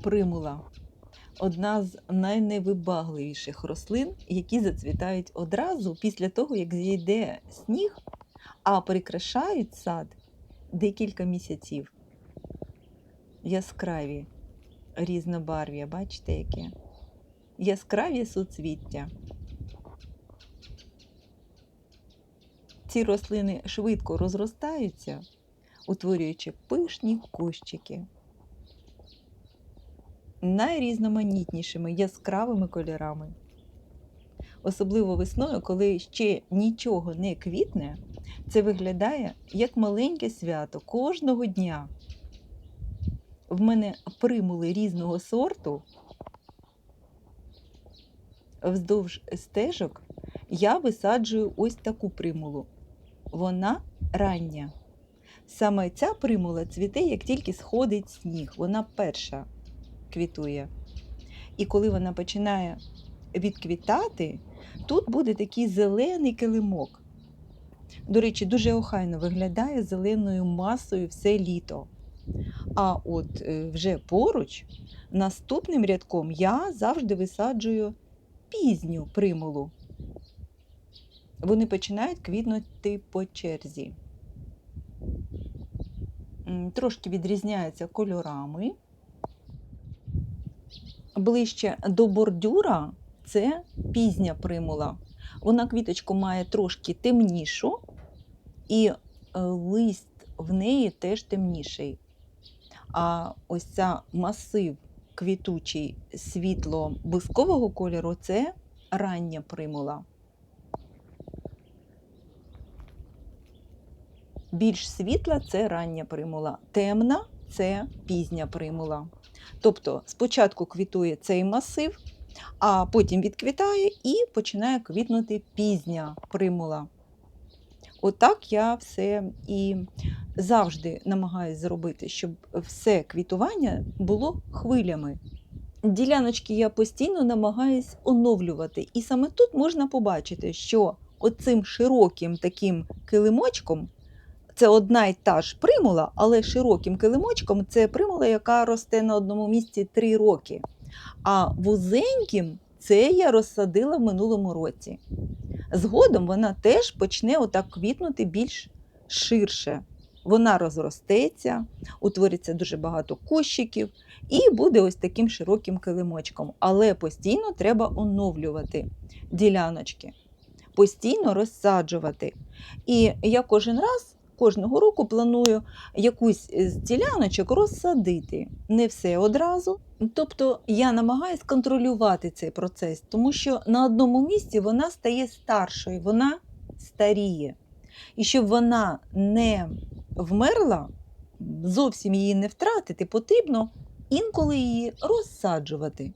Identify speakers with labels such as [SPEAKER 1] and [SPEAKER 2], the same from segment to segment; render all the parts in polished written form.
[SPEAKER 1] примула одна з найневибагливіших рослин, які зацвітають одразу після того, як зійде сніг, а прикрашають сад декілька місяців. Яскраві різнобарв'я, бачите яке? Яскраві суцвіття. Ці рослини швидко розростаються, утворюючи пишні кущики найрізноманітнішими яскравими кольорами. Особливо весною, коли ще нічого не квітне, це виглядає як маленьке свято кожного дня. В мене примули різного сорту. Вздовж стежок я висаджую ось таку примулу. Вона рання. Саме ця примула цвіте, як тільки сходить сніг. Вона перша квітує. І коли вона починає відквітати, тут буде такий зелений килимок. До речі, дуже охайно виглядає зеленою масою все літо. А от вже поруч, наступним рядком, я завжди висаджую пізню примулу. Вони починають квітнути по черзі. Трошки відрізняються кольорами. Ближче до бордюра це пізня примула. Вона квіточку має трошки темнішу, і лист в неї теж темніший. А ось ця масив квітучий світло-бускового кольору – це рання примула. Більш світла – це рання примула, темна – це пізня примула. Тобто спочатку квітує цей масив, а потім відквітає і починає квітнути пізня примула. Отак я все і завжди намагаюся зробити, щоб все квітування було хвилями. Діляночки я постійно намагаюсь оновлювати. І саме тут можна побачити, що оцим широким таким килимочком це одна й та ж примула, але широким килимочком це примула, яка росте на одному місці 3 роки. А вузеньким це я розсадила в минулому році. Згодом вона теж почне отак квітнути більш ширше. Вона розростеться, утвориться дуже багато кущиків і буде ось таким широким килимочком. Але постійно треба оновлювати діляночки, постійно розсаджувати. І я кожного року планую якусь з діляночок розсадити. Не все одразу. Тобто я намагаюсь контролювати цей процес, тому що на одному місці вона стає старшою, вона старіє. І щоб вона не вмерла, зовсім її не втратити, потрібно інколи її розсаджувати.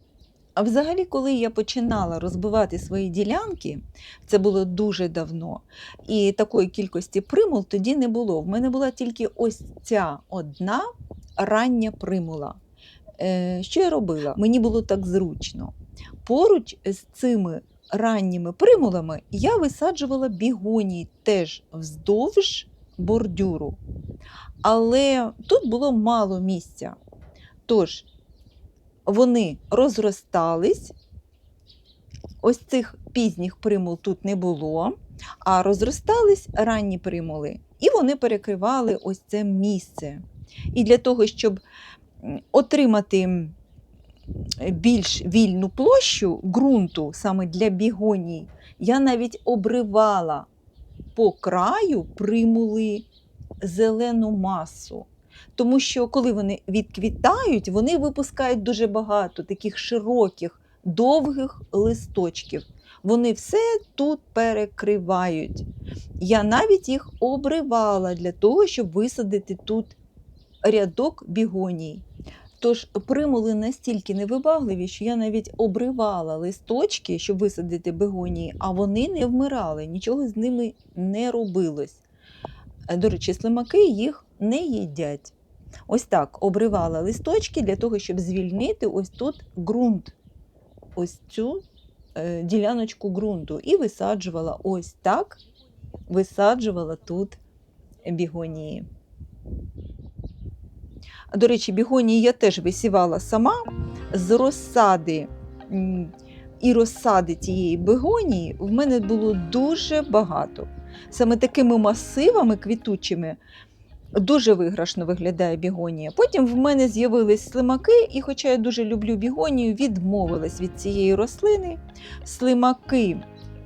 [SPEAKER 1] А взагалі, коли я починала розбивати свої ділянки, це було дуже давно, і такої кількості примул тоді не було. В мене була тільки ось ця одна рання примула. Що я робила? Мені було так зручно. Поруч з цими ранніми примулами я висаджувала бігонії теж вздовж бордюру. Але тут було мало місця. Тож, вони розростались, ось цих пізніх примул тут не було, а розростались ранні примули. І вони перекривали ось це місце. І для того, щоб отримати більш вільну площу ґрунту саме для бігоній, я навіть обривала по краю примули зелену масу. Тому що коли вони відквітають, вони випускають дуже багато таких широких, довгих листочків. Вони все тут перекривають. Я навіть їх обривала для того, щоб висадити тут рядок бігоній. Тож примули настільки невибагливі, що я навіть обривала листочки, щоб висадити бегонії, а вони не вмирали, нічого з ними не робилось. До речі, слимаки їх не їдять. Ось так обривала листочки для того, щоб звільнити ось тут ґрунт, ось цю діляночку ґрунту. І висаджувала ось так, висаджувала тут бігонії. До речі, бігонії я теж висівала сама з розсади. І розсади цієї бегонії в мене було дуже багато. Саме такими масивами квітучими дуже виграшно виглядає бігонія. Потім в мене з'явились слимаки, і хоча я дуже люблю бігонію, відмовилась від цієї рослини. Слимаки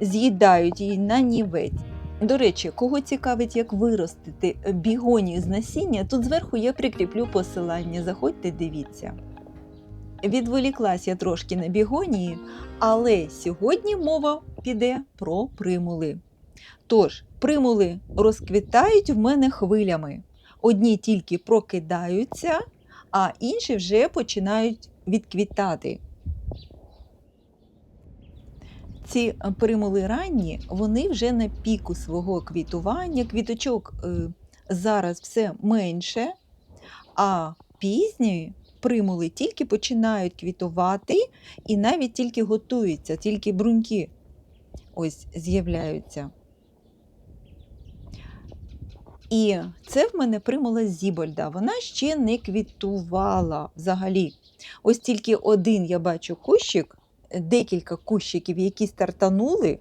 [SPEAKER 1] з'їдають її на нівець. До речі, кого цікавить, як виростити бігонію з насіння, тут зверху я прикріплю посилання, заходьте, дивіться. Відволіклась я трошки на бігонії, але сьогодні мова піде про примули. Тож, примули розквітають в мене хвилями. Одні тільки прокидаються, а інші вже починають відквітати. Ці примули ранні, вони вже на піку свого квітування. Квіточок зараз все менше, а пізні примули тільки починають квітувати і навіть тільки готуються, тільки бруньки ось з'являються. І це в мене примула Зібольда, вона ще не квітувала взагалі. Ось тільки один я бачу кущик, декілька кущиків, які стартанули.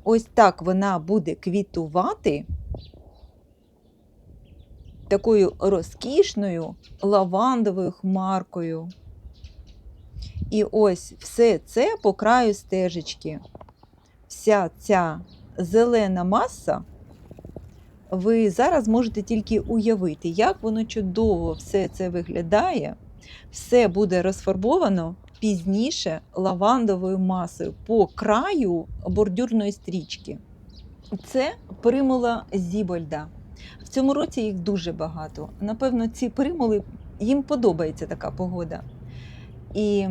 [SPEAKER 1] Ось так вона буде квітувати такою розкішною лавандовою хмаркою. І ось все це по краю стежечки. Вся ця зелена маса, ви зараз можете тільки уявити, як воно чудово все це виглядає. Все буде розфарбовано пізніше лавандовою масою по краю бордюрної стрічки. Це примула Зібольда. В цьому році їх дуже багато. Напевно, ці примули, їм подобається така погода. І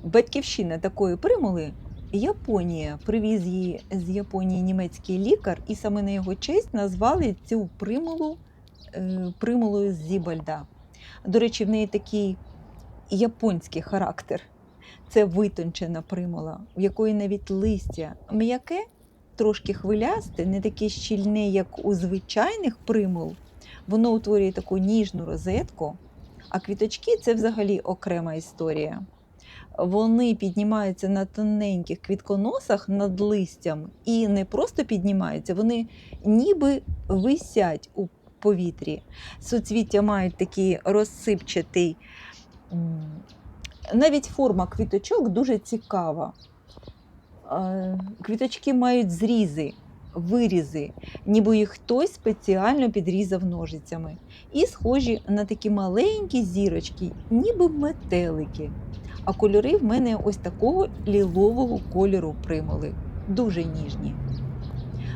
[SPEAKER 1] батьківщина такої примули – Японія. Привіз її з Японії німецький лікар, і саме на його честь назвали цю примулу примулою Зібольда. До речі, в неї такий японський характер. Це витончена примула, в якої навіть листя м'яке, трошки хвилясте, не таке щільне, як у звичайних примул. Воно утворює таку ніжну розетку, а квіточки – це взагалі окрема історія. Вони піднімаються на тоненьких квітконосах над листям і не просто піднімаються, вони ніби висять у повітрі. Суцвіття мають такий розсипчатий. Навіть форма квіточок дуже цікава. Квіточки мають зрізи, вирізи, ніби їх хтось спеціально підрізав ножицями. І схожі на такі маленькі зірочки, ніби метелики. А кольори в мене ось такого лілового кольору примули, дуже ніжні.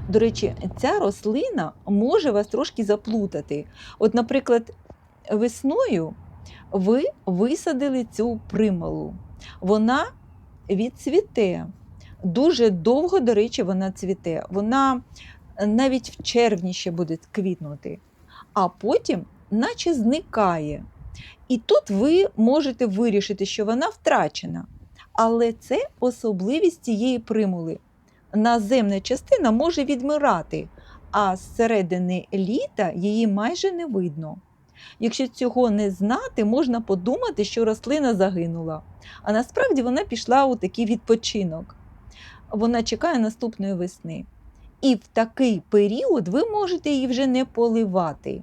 [SPEAKER 1] До речі, ця рослина може вас трошки заплутати. От, наприклад, весною ви висадили цю примулу. Вона відцвіте. Дуже довго, до речі, вона цвіте. Вона навіть в червні ще буде квітнути. А потім наче зникає. І тут ви можете вирішити, що вона втрачена. Але це особливість цієї примули. Наземна частина може відмирати, а з середини літа її майже не видно. Якщо цього не знати, можна подумати, що рослина загинула. А насправді вона пішла у такий відпочинок. Вона чекає наступної весни. І в такий період ви можете її вже не поливати.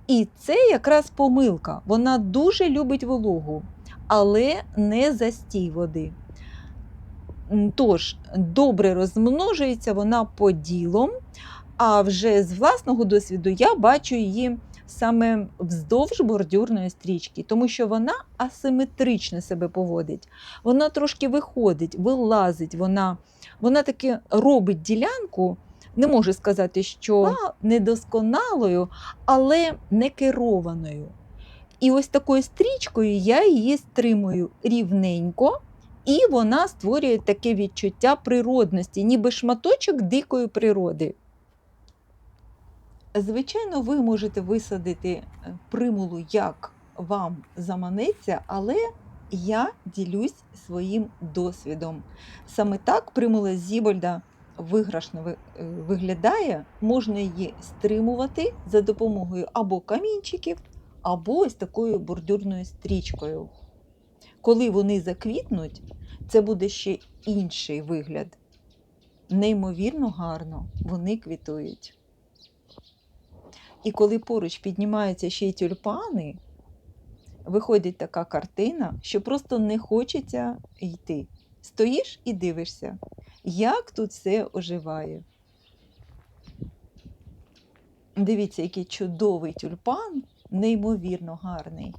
[SPEAKER 1] І це якраз помилка. Вона дуже любить вологу, але не застій води. Тож, добре розмножується вона поділом, а вже з власного досвіду я бачу її саме вздовж бордюрної стрічки, тому що вона асиметрично себе поводить. Вона трошки виходить, вилазить, вона таки робить ділянку, не можу сказати, що недосконалою, але не керованою. І ось такою стрічкою я її стримую рівненько, і вона створює таке відчуття природності, ніби шматочок дикої природи. Звичайно, ви можете висадити примулу, як вам заманеться, але я ділюсь своїм досвідом. Саме так примула Зібольда виграшно виглядає, можна її стримувати за допомогою або камінчиків, або ось такою бордюрною стрічкою. Коли вони заквітнуть, це буде ще інший вигляд. Неймовірно гарно вони квітують. І коли поруч піднімаються ще й тюльпани, виходить така картина, що просто не хочеться йти. Стоїш і дивишся, як тут все оживає. Дивіться, який чудовий тюльпан, неймовірно гарний.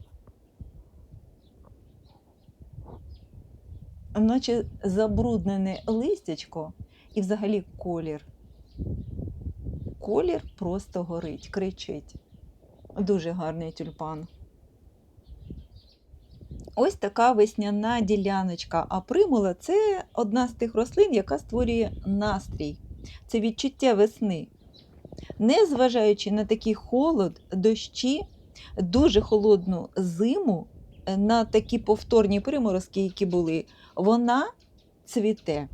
[SPEAKER 1] Наче забруднене листячко і взагалі колір. Колір просто горить, кричить. Дуже гарний тюльпан. Ось така весняна діляночка, а примула – це одна з тих рослин, яка створює настрій. Це відчуття весни. Незважаючи на такий холод, дощі, дуже холодну зиму, на такі повторні приморозки, які були, вона цвіте.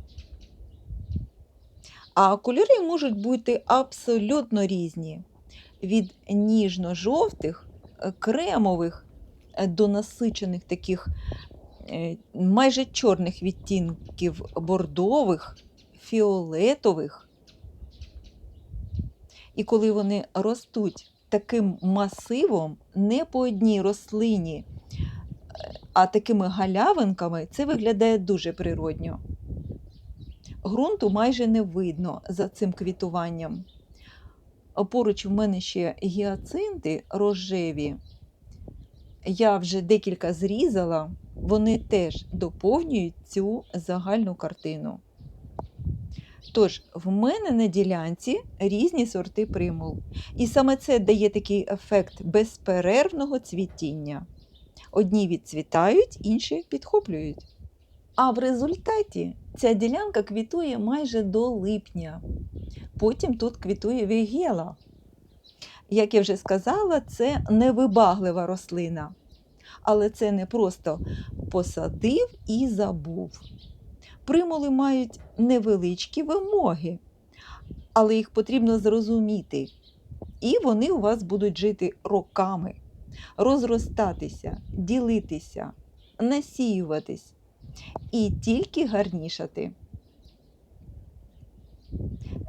[SPEAKER 1] А кольори можуть бути абсолютно різні. Від ніжно-жовтих, кремових до насичених таких майже чорних відтінків бордових, фіолетових. І коли вони ростуть таким масивом, не по одній рослині, а такими галявинками, це виглядає дуже природньо. Ґрунту майже не видно за цим квітуванням. Поруч в мене ще гіацинти рожеві. Я вже декілька зрізала, вони теж доповнюють цю загальну картину. Тож, в мене на ділянці різні сорти примул. І саме це дає такий ефект безперервного цвітіння. Одні відцвітають, інші підхоплюють. А в результаті ця ділянка квітує майже до липня. Потім тут квітує вейгела. Як я вже сказала, це невибаглива рослина. Але це не просто посадив і забув. Примули мають невеличкі вимоги, але їх потрібно зрозуміти. І вони у вас будуть жити роками, розростатися, ділитися, насіюватись і тільки гарнішати.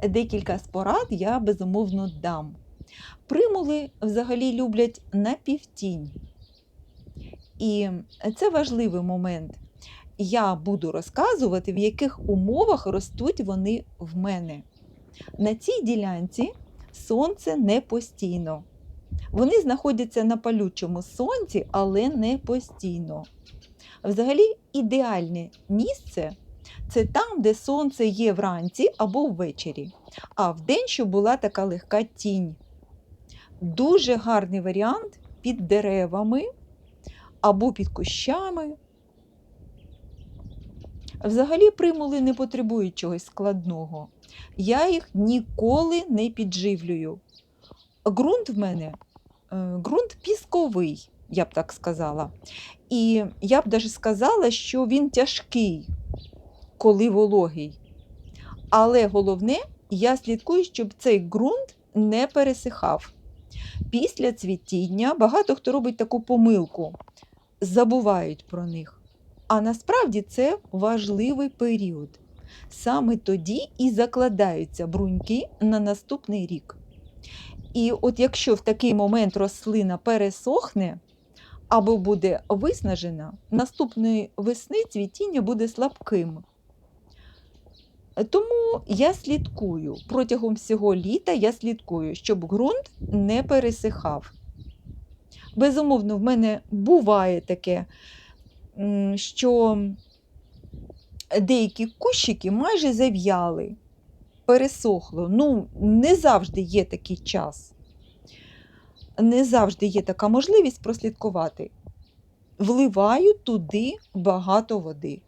[SPEAKER 1] Декілька порад я, безумовно, дам. Примули взагалі люблять напівтінь. І це важливий момент. Я буду розказувати, в яких умовах ростуть вони в мене. На цій ділянці сонце не постійно. Вони знаходяться на палючому сонці, але не постійно. Взагалі, ідеальне місце – це там, де сонце є вранці або ввечері, а вдень, щоб була така легка тінь. Дуже гарний варіант під деревами або під кущами. Взагалі примули не потребують чогось складного. Я їх ніколи не підживлюю. Ґрунт в мене ґрунт пісковий, я б так сказала. І я б навіть сказала, що він тяжкий, коли вологий. Але головне, я слідкую, щоб цей ґрунт не пересихав. Після цвітіння багато хто робить таку помилку, забувають про них. А насправді це важливий період. Саме тоді і закладаються бруньки на наступний рік. І от якщо в такий момент рослина пересохне або буде виснажена, наступної весни цвітіння буде слабким. Тому я слідкую, протягом всього літа я слідкую, щоб ґрунт не пересихав. Безумовно, в мене буває таке, що деякі кущики майже зав'яли, пересохло. Не завжди є такий час. Не завжди є така можливість прослідкувати. Вливаю туди багато води.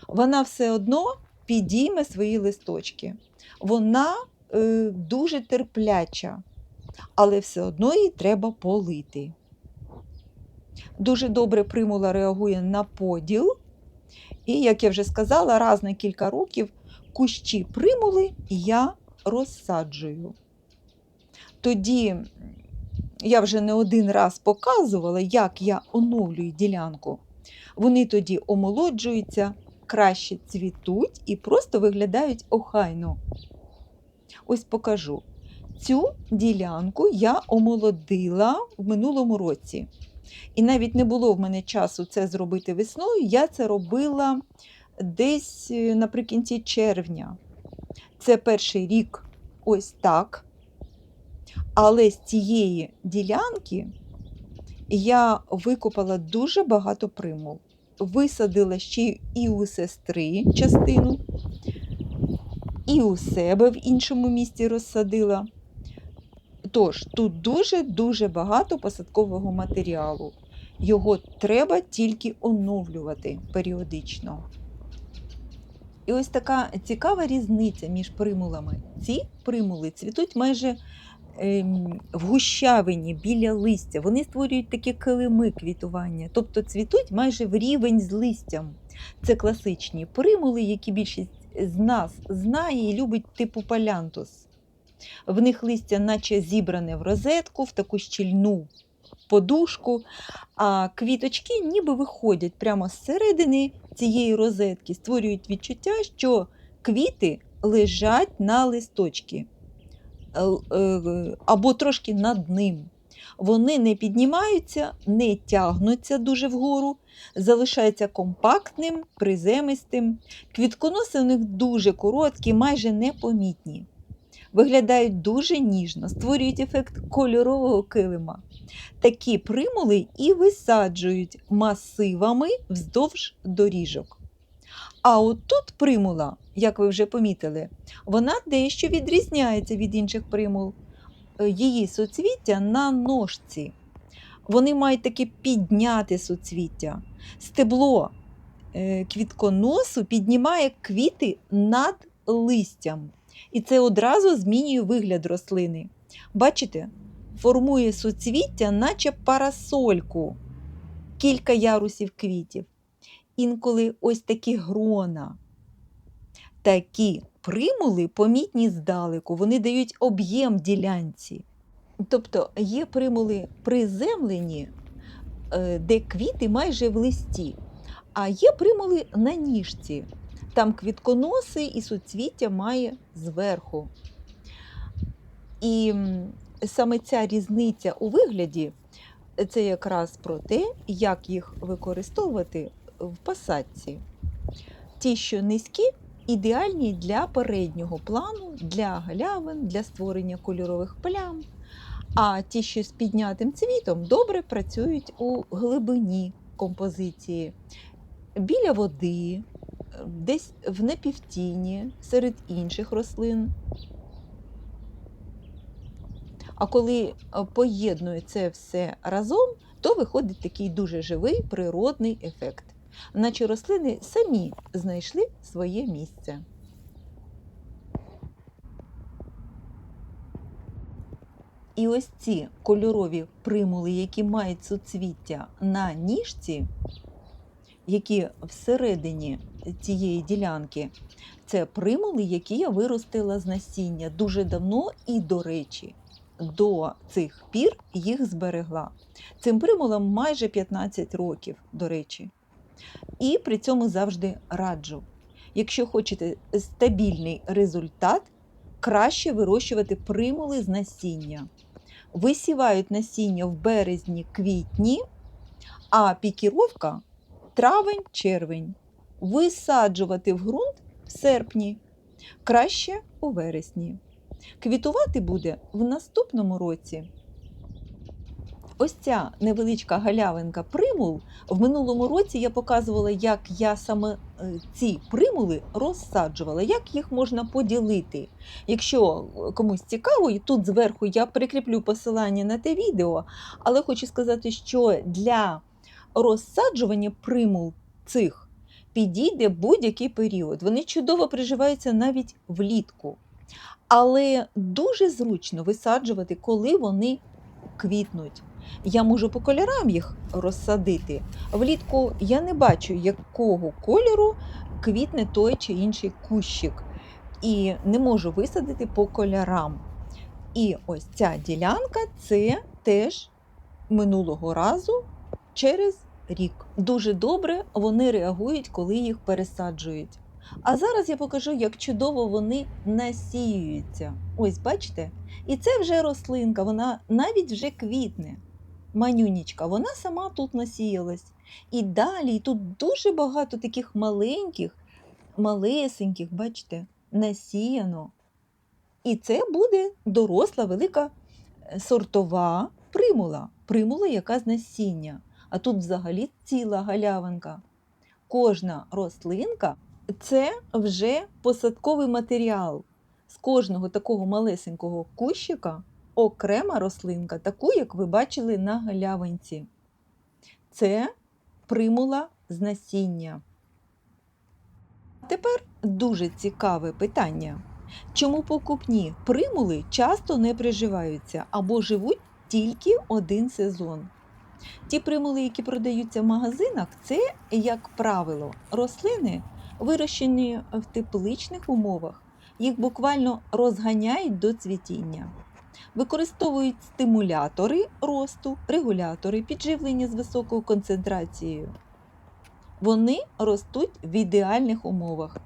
[SPEAKER 1] Вона все одно підійме свої листочки. Вона дуже терпляча, але все одно її треба полити. Дуже добре примула реагує на поділ. І, як я вже сказала, раз на кілька років кущі примули я розсаджую. Тоді я вже не один раз показувала, як я оновлюю ділянку. Вони тоді омолоджуються, краще цвітуть і просто виглядають охайно. Ось покажу. Цю ділянку я омолодила в минулому році. І навіть не було в мене часу це зробити весною, я це робила десь наприкінці червня. Це перший рік ось так. Але з цієї ділянки я викопала дуже багато примул. Висадила ще і у сестри частину, і у себе в іншому місці розсадила. Тож, тут дуже-дуже багато посадкового матеріалу. Його треба тільки оновлювати періодично. І ось така цікава різниця між примулами. Ці примули цвітуть майже в гущавині, біля листя. Вони створюють такі килими квітування, тобто цвітуть майже в рівень з листям. Це класичні примули, які більшість з нас знає і любить, типу палянтус. В них листя наче зібране в розетку, в таку щільну подушку, а квіточки ніби виходять прямо з середини цієї розетки, створюють відчуття, що квіти лежать на листочці або трошки над ним. Вони не піднімаються, не тягнуться дуже вгору, залишаються компактним, приземистим. Квітконоси у них дуже короткі, майже непомітні. Виглядають дуже ніжно, створюють ефект кольорового килима. Такі примули і висаджують масивами вздовж доріжок. А от тут примула, як ви вже помітили, вона дещо відрізняється від інших примул. Її суцвіття на ножці. Вони мають таке підняте суцвіття. Стебло квітконосу піднімає квіти над листям. І це одразу змінює вигляд рослини. Бачите? Формує суцвіття, наче парасольку. Кілька ярусів квітів. Інколи ось такі грона. Такі примули помітні здалеку, вони дають об'єм ділянці. Тобто є примули приземлені, де квіти майже в листі, а є примули на ніжці. Там квітконоси і суцвіття має зверху. І саме ця різниця у вигляді – це якраз про те, як їх використовувати в посадці. Ті, що низькі, ідеальні для переднього плану, для галявин, для створення кольорових плям. А ті, що з піднятим цвітом, добре працюють у глибині композиції, біля води, десь в напівтіні, серед інших рослин. А коли поєднує це все разом, то виходить такий дуже живий природний ефект. Наче рослини самі знайшли своє місце. І ось ці кольорові примули, які мають суцвіття на ніжці, які всередині цієї ділянки, це примули, які я виростила з насіння дуже давно і, до речі, до цих пір їх зберегла. Цим примулам майже 15 років, до речі. І при цьому завжди раджу. Якщо хочете стабільний результат, краще вирощувати примули з насіння. Висівають насіння в березні-квітні, а пікіровка – травень-червень. Висаджувати в ґрунт в серпні, краще у вересні. Квітувати буде в наступному році. Ось ця невеличка галявинка примул. В минулому році я показувала, як я саме ці примули розсаджувала, як їх можна поділити. Якщо комусь цікаво, і тут зверху я прикріплю посилання на те відео, але хочу сказати, що для розсаджування примул цих підійде будь-який період. Вони чудово приживаються навіть влітку. Але дуже зручно висаджувати, коли вони квітнуть. Я можу по кольорам їх розсадити. Влітку я не бачу, якого кольору квітне той чи інший кущик. І не можу висадити по кольорам. І ось ця ділянка – це теж минулого разу через рік. Дуже добре вони реагують, коли їх пересаджують. А зараз я покажу, як чудово вони насіюються. Ось, бачите? І це вже рослинка, вона навіть вже квітне. Манюнічка, вона сама тут насіялась. І далі, і тут дуже багато таких маленьких, малесеньких, бачите, насіяно. І це буде доросла, велика сортова примула, яка з насіння. А тут взагалі ціла галявинка. Кожна рослинка – це вже посадковий матеріал. З кожного такого малесенького кущика окрема рослинка, таку, як ви бачили на галявинці. Це примула з насіння. Тепер дуже цікаве питання. Чому покупні примули часто не приживаються або живуть тільки один сезон? Ті примули, які продаються в магазинах, це, як правило, рослини, вирощені в тепличних умовах. Їх буквально розганяють до цвітіння. Використовують стимулятори росту, регулятори підживлення з високою концентрацією. Вони ростуть в ідеальних умовах.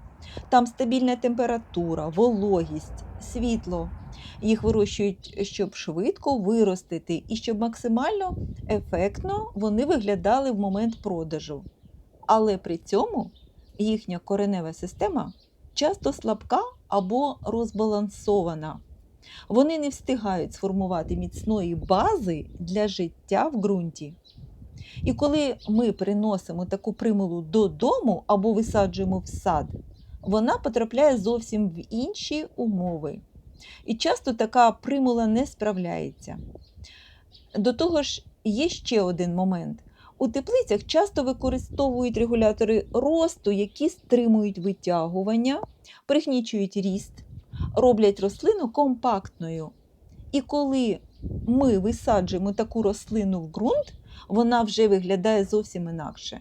[SPEAKER 1] Там стабільна температура, вологість, світло. Їх вирощують, щоб швидко виростити і щоб максимально ефектно вони виглядали в момент продажу. Але при цьому їхня коренева система часто слабка або розбалансована. Вони не встигають сформувати міцної бази для життя в ґрунті. І коли ми приносимо таку примулу додому або висаджуємо в сад, вона потрапляє зовсім в інші умови. І часто така примула не справляється. До того ж, є ще один момент. У теплицях часто використовують регулятори росту, які стримують витягування, пригнічують ріст, роблять рослину компактною. І коли ми висаджуємо таку рослину в ґрунт, вона вже виглядає зовсім інакше.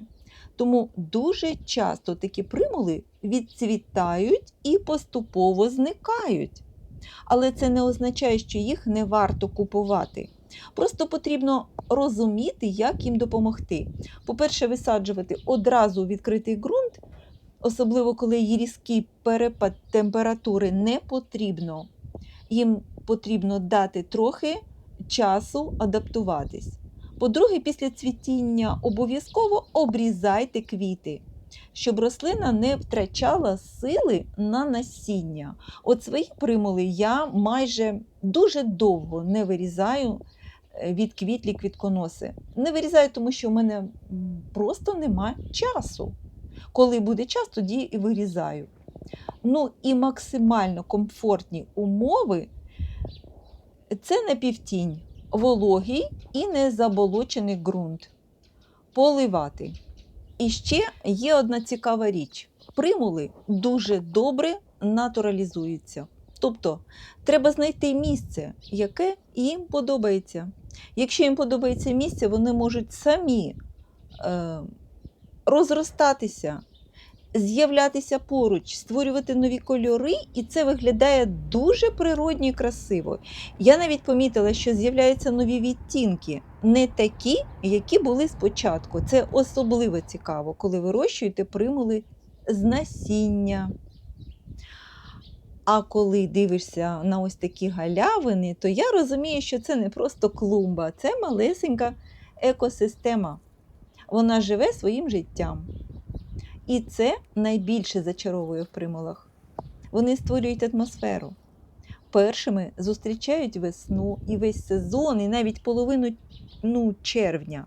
[SPEAKER 1] Тому дуже часто такі примули відцвітають і поступово зникають. Але це не означає, що їх не варто купувати. Просто потрібно розуміти, як їм допомогти. По-перше, висаджувати одразу у відкритий ґрунт, особливо коли є різкий перепад температури, не потрібно. Їм потрібно дати трохи часу адаптуватись. По-друге, після цвітіння обов'язково обрізайте квіти, щоб рослина не втрачала сили на насіння. От свої примули я майже дуже довго не вирізаю від квітлі квітконоси. Не вирізаю, тому що в мене просто немає часу. Коли буде час, тоді і вирізаю. Ну і максимально комфортні умови – це напівтінь, вологий і незаболочений ґрунт. Поливати. І ще є одна цікава річ. Примули дуже добре натуралізуються. Тобто, треба знайти місце, яке їм подобається. Якщо їм подобається місце, вони можуть самі розростатися, з'являтися поруч, створювати нові кольори, і це виглядає дуже природньо і красиво. Я навіть помітила, що з'являються нові відтінки, не такі, які були спочатку. Це особливо цікаво, коли вирощуєте примули з насіння. А коли дивишся на ось такі галявини, то я розумію, що це не просто клумба, це малесенька екосистема. Вона живе своїм життям. І це найбільше зачаровує в примулах. Вони створюють атмосферу. Першими зустрічають весну і весь сезон, і навіть половину червня.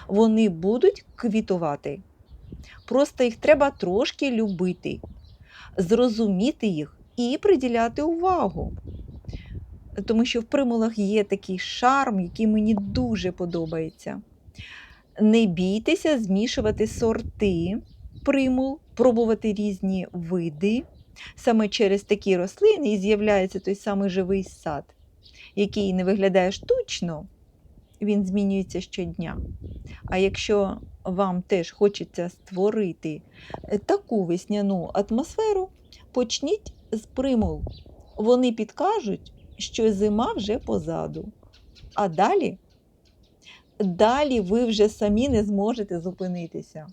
[SPEAKER 1] Вони будуть квітувати. Просто їх треба трошки любити, зрозуміти їх і приділяти увагу. Тому що в примулах є такий шарм, який мені дуже подобається. Не бійтеся змішувати сорти примул, пробувати різні види. Саме через такі рослини і з'являється той самий живий сад, який не виглядає штучно, він змінюється щодня. А якщо вам теж хочеться створити таку весняну атмосферу, почніть з примул. Вони підкажуть, що зима вже позаду. А далі далі ви вже самі не зможете зупинитися.